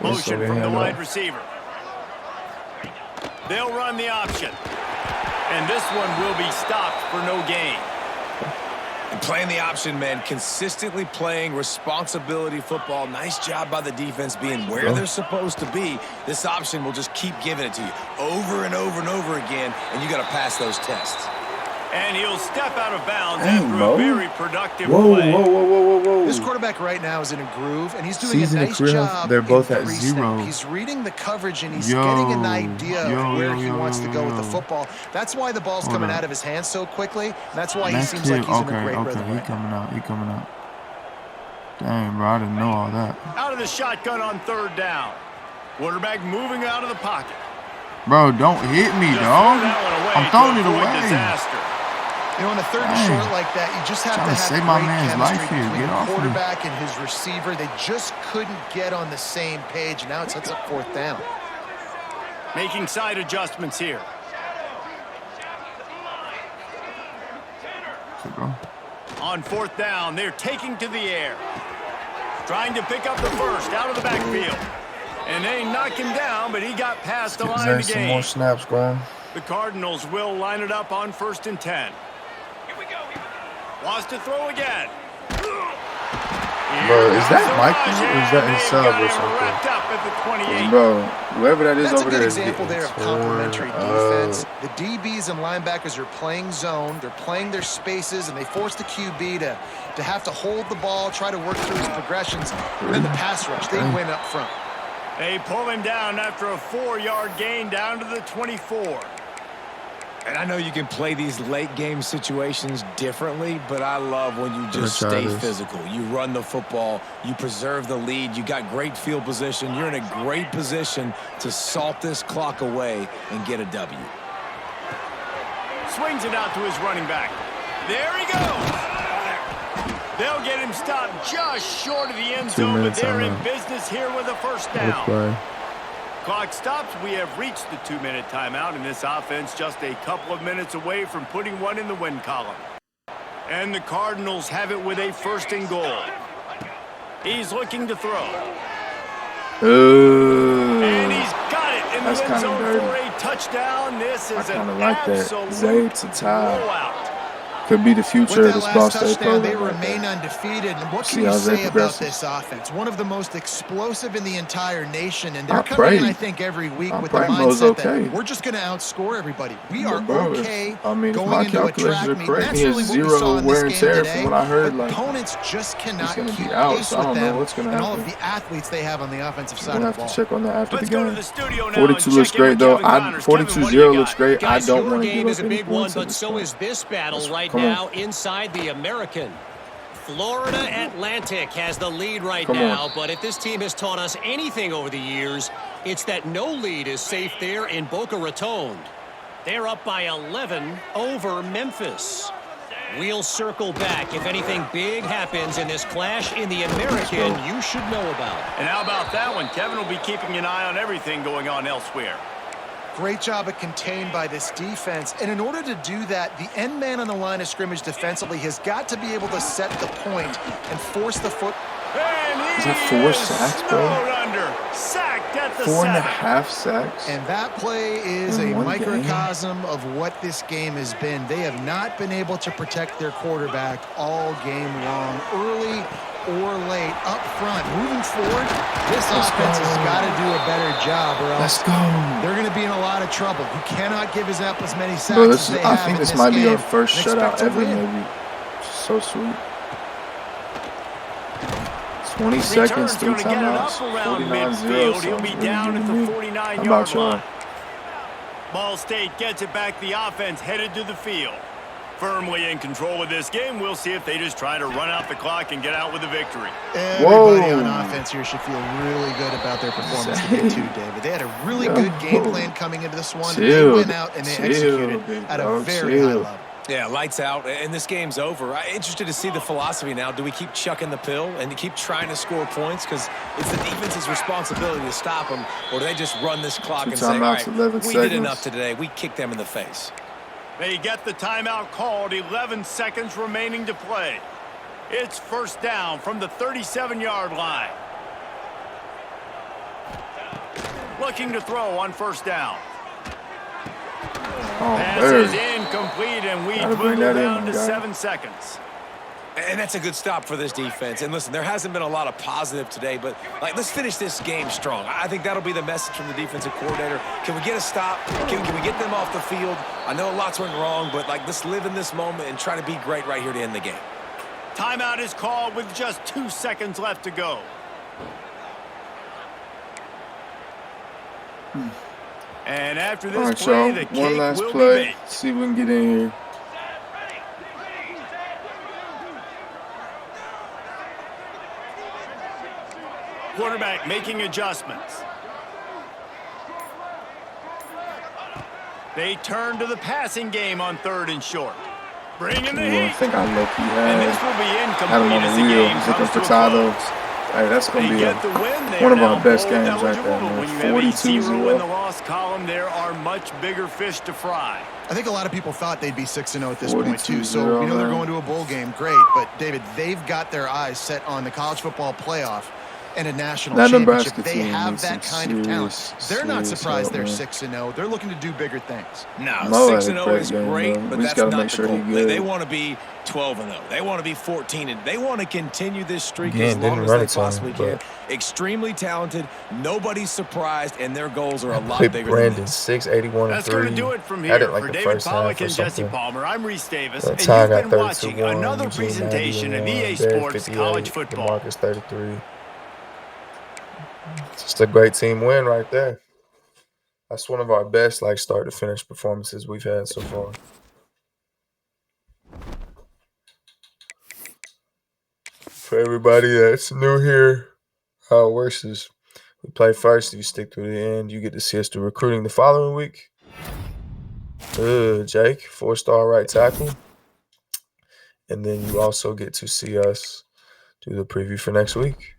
Motion from the wide receiver. They'll run the option. And this one will be stopped for no gain. And playing the option, man, consistently playing responsibility football. Nice job by the defense being where they're supposed to be. This option will just keep giving it to you over and over and over again, and you got to pass those tests. And he'll step out of bounds after a very productive whoa, play. Whoa. This quarterback right now is in a groove, and he's doing a nice job. They're both at 3-step. 0. He's reading the coverage, and he's getting an idea of where he wants to go with the football. That's why the ball's coming out of his hands so quickly, and that's why he seems like he's in a great rhythm. He coming out. Dang, bro, I didn't know all that. Out of the shotgun on 3rd down. Quarterback moving out of the pocket. Bro, don't hit me, dog. I'm throwing it away. Disaster. You know, on a 3rd and short like that, you just have to have save my great man's life chemistry here. between Get the off me. quarterback and his receiver. They just couldn't get on the same page, and now it sets up 4th down. Making side adjustments here. On 4th down, they're taking to the air. Trying to pick up the first out of the backfield. And they knock him down, but he got past the line of the game. Some more snaps going. The Cardinals will line it up on 1st and 10. Here we go. Wants to throw again. Bro, is that Mikey or is that his sub or something? Bro, whoever that is That's over a good there example there of complementary defense. The DBs and linebackers are playing zone. They're playing their spaces, and they force the QB to have to hold the ball, try to work through his progressions. And then the pass rush, they win up front. They pull him down after a 4-yard gain down to the 24. And I know you can play these late game situations differently, but I love when you just stay physical. You run the football, you preserve the lead, you got great field position. You're in a great position to salt this clock away and get a W. Swings it out to his running back. There he goes. They'll get him stopped just short of the end zone, but they're in business here with a 1st down. Clock stops. We have reached the 2-minute timeout, and this offense just a couple of minutes away from putting one in the win column. And the Cardinals have it with a 1st and goal. He's looking to throw. And he's got it in the end zone for a touchdown. This is an absolute blowout. Could be the future of this Ball State program. They remain undefeated. And what can you say about this offense? One of the most explosive in the entire nation. And they're coming in, I think, every week with the mindset that we're just going to outscore everybody. We are okay going into a track meet. That's really what we saw in this game today. But opponents just cannot keep pace with them and all of the athletes they have on the offensive side of the ball. Check on that after the game. 42 looks great, though. 42-0 looks great. I don't want to give up any points. But so is this battle right now inside the American. Florida Atlantic has the lead right now, but if this team has taught us anything over the years, it's that no lead is safe there in Boca Raton. They're up by 11 over Memphis. We'll circle back. If anything big happens in this clash in the American, you should know about. And how about that one? Kevin will be keeping an eye on everything going on elsewhere. Great job of contained by this defense. And in order to do that, the end man on the line of scrimmage defensively has got to be able to set the point and force the foot. Is that 4 sacks, bro? Sacked at the 4.5 sacks? And that play is a microcosm of what this game has been. They have not been able to protect their quarterback all game long, early or late, up front. Moving forward, this offense has got to do a better job or else they're going to be in a lot of trouble. You cannot give as many sacks as they have. I think this might be our first shutout ever, maybe. So sweet. 20 seconds, 3 timeouts, 49-0. He'll be down at the 49-yard line. Ball State gets it back. The offense headed to the field. Firmly in control of this game. We'll see if they just try to run out the clock and get out with a victory. Everybody on offense here should feel really good about their performance today too, David. They had a really good game plan coming into this one. They went out and they executed at a very high level. Yeah, lights out, and this game's over. I'm interested to see the philosophy now. Do we keep chucking the pill and keep trying to score points? Because it's the defense's responsibility to stop them, or do they just run this clock and say, all right, we did enough today. We kicked them in the face. They get the timeout called. 11 seconds remaining to play. It's 1st down from the 37-yard line. Looking to throw on 1st down. Pass is incomplete, and we dwindle down to 7 seconds. And that's a good stop for this defense. And listen, there hasn't been a lot of positive today, but let's finish this game strong. I think that'll be the message from the defensive coordinator. Can we get a stop? Can we get them off the field? I know lots went wrong, but let's live in this moment and try to be great right here to end the game. Timeout is called with just 2 seconds left to go. And after this play, the cake one last will play. be baked. See if we can get in here. Quarterback making adjustments. They turn to the passing game on 3rd and short. Bring in the heat. I think I low-key And this will be had him incomplete on as the the wheel. game Looking comes for to a Tado. close. Hey, that's going to They be get the win. They one are of our now best bowl games right eligible, there, but man. when you have a 42-0. 0 in the loss column, there are much bigger fish to fry. I think a lot of people thought they'd be 6-0 at this point, too. 42-0, So we know they're man. going to a bowl game. Great. But, David, they've got their eyes set on the college football playoff and a national That championship. Nebraska They team have needs that some kind of talent. They're not serious surprised help, they're man. 6-0. They're looking to do bigger things. No, Mo had a 6-0 great is game, great, though. but We just that's gotta not make the sure he goal. good. They want to be 12-0. They want to be 14-0. They want to continue this streak Again, as long didn't as run they it to him, possibly can. but- Extremely talented. Nobody's surprised, and their goals are a lot Played bigger than Brandon this. 681 and That's 3. going to do it from Had here. it like For the David first half Pollack or and Jesse something. Palmer, I'm Reese Davis, Ty and you've got been 32-1. watching another Eugene presentation of 91, EA Barry Sports 58, College Football. DeMarcus 33. Just a great team win right there. That's one of our best start to finish performances we've had so far. For everybody that's new here, how it works is we play first. If you stick through the end, you get to see us do recruiting the following week. Jake, 4-star right tackle. And then you also get to see us do the preview for next week.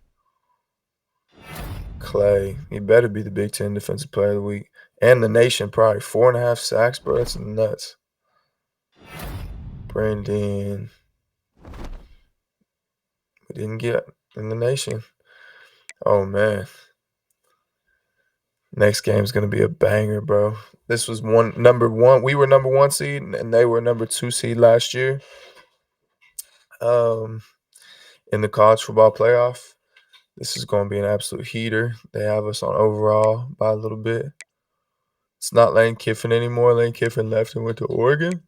Clay, he better be the Big Ten Defensive Player of the Week. And the nation, probably 4.5 sacks, bro. That's nuts. Brandon, we didn't get in the nation. Oh, man. Next game's going to be a banger, bro. This was number one. We were number 1 seed, and they were number 2 seed last year in the college football playoff. This is going to be an absolute heater. They have us on overall by a little bit. It's not Lane Kiffin anymore. Lane Kiffin left and went to Oregon.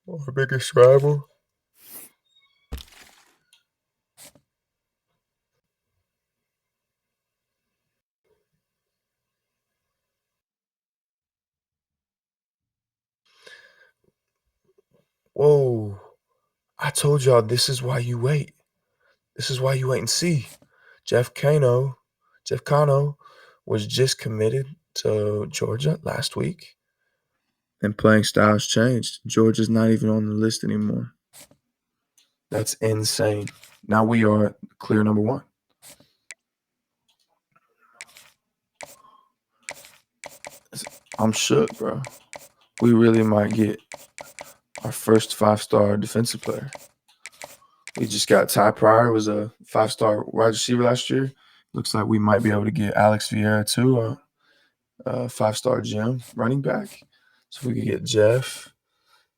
Our biggest rival. Whoa. I told y'all this is why you wait. This is why you wait and see. Jeff Cano was just committed to Georgia last week. And playing styles changed. Georgia's not even on the list anymore. That's insane. Now we are clear number 1. I'm shook, bro. We really might get our first 5-star defensive player. We just got Ty Pryor, was a 5-star wide receiver last year. Looks like we might be able to get Alex Vieira too, a 5-star gem running back. So if we could get Jeff.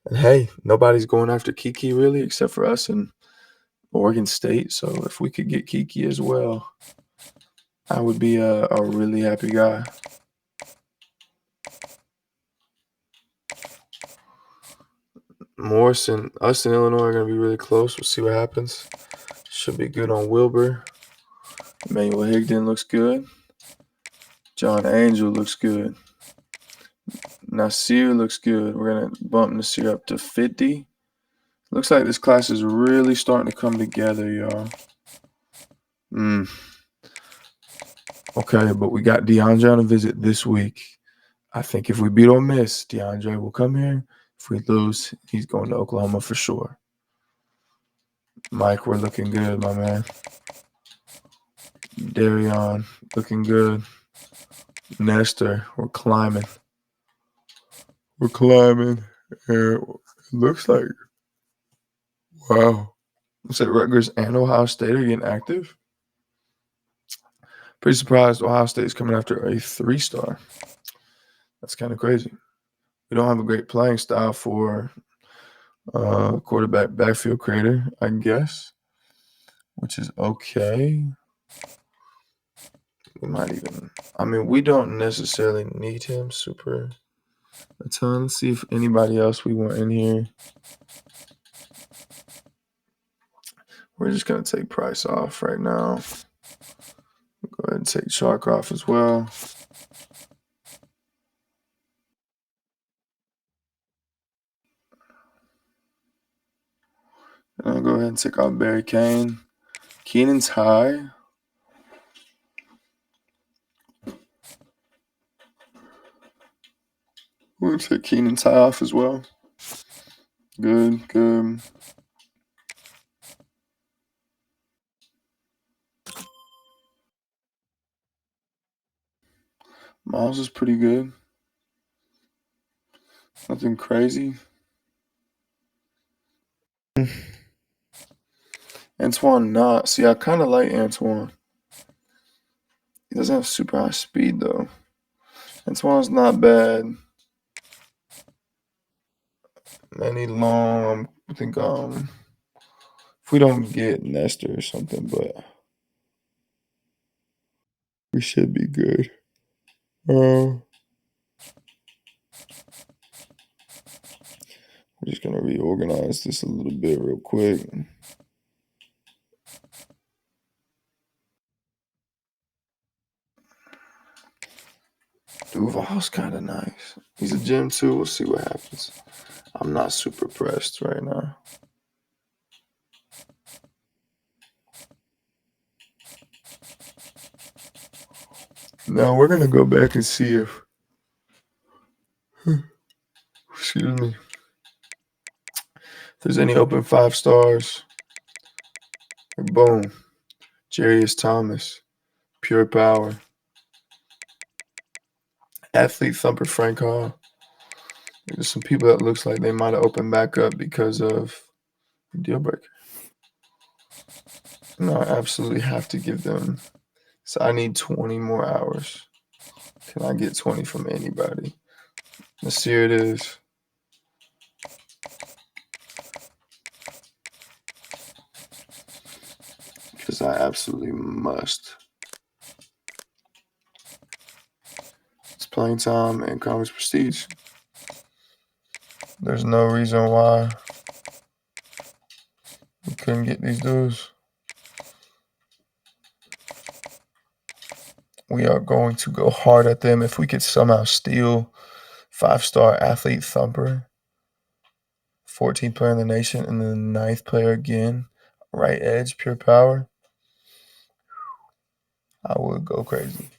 And hey, nobody's going after Kiki really except for us and Oregon State. So if we could get Kiki as well, I would be a really happy guy. Morrison, us and Illinois are going to be really close. We'll see what happens. Should be good on Wilbur. Emmanuel Higdon looks good. John Angel looks good. Nasir looks good. We're going to bump Nasir up to 50. Looks like this class is really starting to come together, y'all. Okay, but we got DeAndre on a visit this week. I think if we beat Ole Miss, DeAndre will come here. If we lose, he's going to Oklahoma for sure. Mike, we're looking good, my man. Darion, looking good. Nestor, we're climbing. And it looks like, wow. Looks like Rutgers and Ohio State are getting active. Pretty surprised Ohio State's coming after a 3-star. That's kind of crazy. We don't have a great playing style for Quarterback backfield creator, I guess, which is okay. We might even, we don't necessarily need him super a ton. Let's see if anybody else we want in here. We're just going to take Price off right now. Go ahead and take Chark off as well. And I'll go ahead and take off Barry Kane. Keenan's high. We're going to take Keenan's high off as well. Good, good. Miles is pretty good. Nothing crazy. Antoine not. See, I kind of like Antoine. He doesn't have super high speed, though. Antoine's not bad. I need long. I think if we don't get Nestor or something, but we should be good. We're just gonna reorganize this a little bit real quick. Duval's kind of nice. He's a gem too. We'll see what happens. I'm not super pressed right now. Now we're gonna go back and see if excuse me. If there's any open 5 stars. Boom. Jarius Thomas. Pure power. Athlete thumper Frank Hall. There's some people that looks like they might have opened back up because of deal breaker. No, I absolutely have to give them. So I need 20 more hours. Can I get 20 from anybody? Let's see, here it is. Because I absolutely must. It's playing time and conference prestige. There's no reason why we couldn't get these dudes. We are going to go hard at them. If we could somehow steal 5-star athlete thumper, 14th player in the nation, and then 9th player again, right edge, pure power, I would go crazy.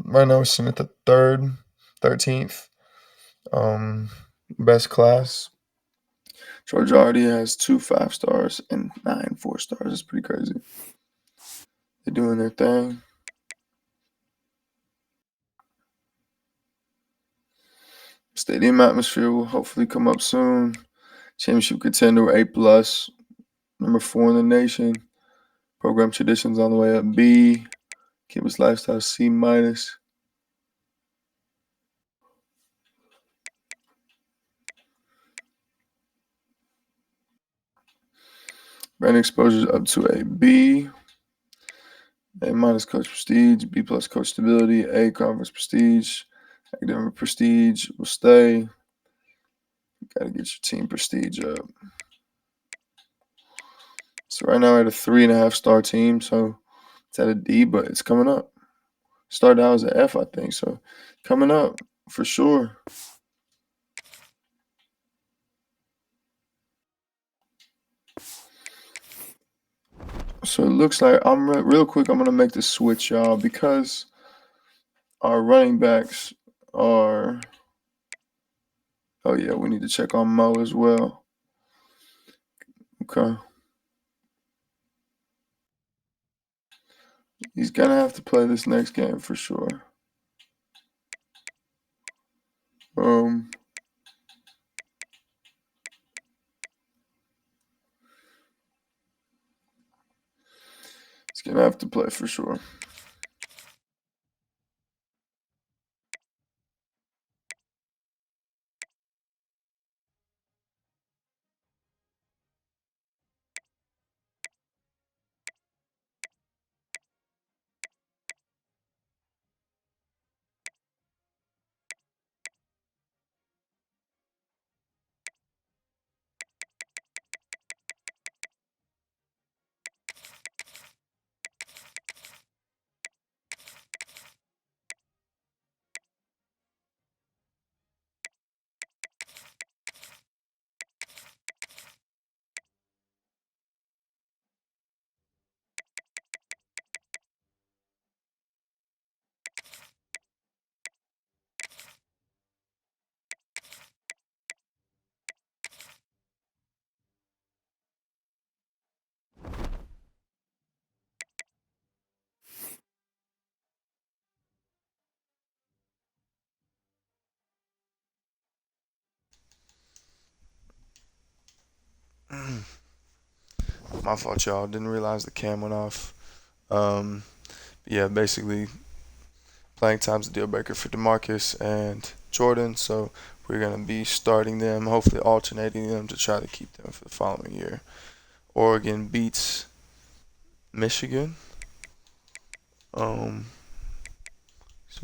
Right now we're sitting at the 13th best class. Georgia already has 2 5-stars and 9 4-stars. It's pretty crazy. They're doing their thing. Stadium atmosphere will hopefully come up soon. Championship contender A+, number 4 in the nation. Program traditions on the way up B. Campus lifestyle C-. Brand exposure up to a B. A- coach prestige, B+ coach stability, A conference prestige, academic prestige will stay. Got to get your team prestige up. So right now we're at a 3.5-star team, so it's at a D, but it's coming up. Started out as an F, I think, so coming up for sure. So it looks like real quick. I'm gonna make the switch, y'all, because our running backs are. Oh yeah, we need to check on Mo as well. Okay. He's gonna have to play this next game for sure. He's gonna have to play for sure. My fault, y'all. Didn't realize the cam went off. Yeah, basically, playing time's a deal breaker for DeMarcus and Jordan, so we're going to be starting them, hopefully alternating them to try to keep them for the following year. Oregon beats Michigan. So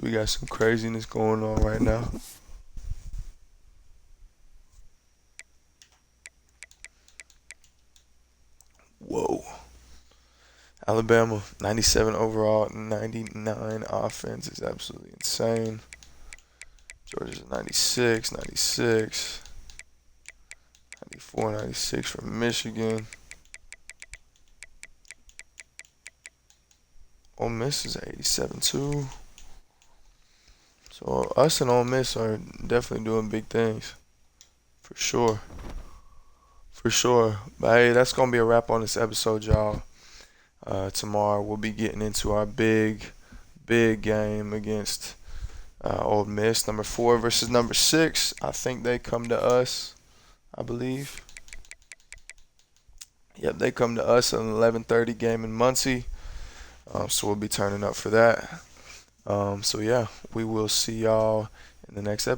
we got some craziness going on right now. Whoa. Alabama, 97 overall, 99 offense is absolutely insane. Georgia's 96, 96, 94, 96 from Michigan. Ole Miss is 87 too. So us and Ole Miss are definitely doing big things. For sure. For sure. But hey, that's going to be a wrap on this episode, y'all. Tomorrow we'll be getting into our big game against Ole Miss. Number 4 versus number 6. I think they come to us, I believe. Yep, they come to us at an 11:30 game in Muncie. So we'll be turning up for that. So yeah, we will see y'all in the next episode.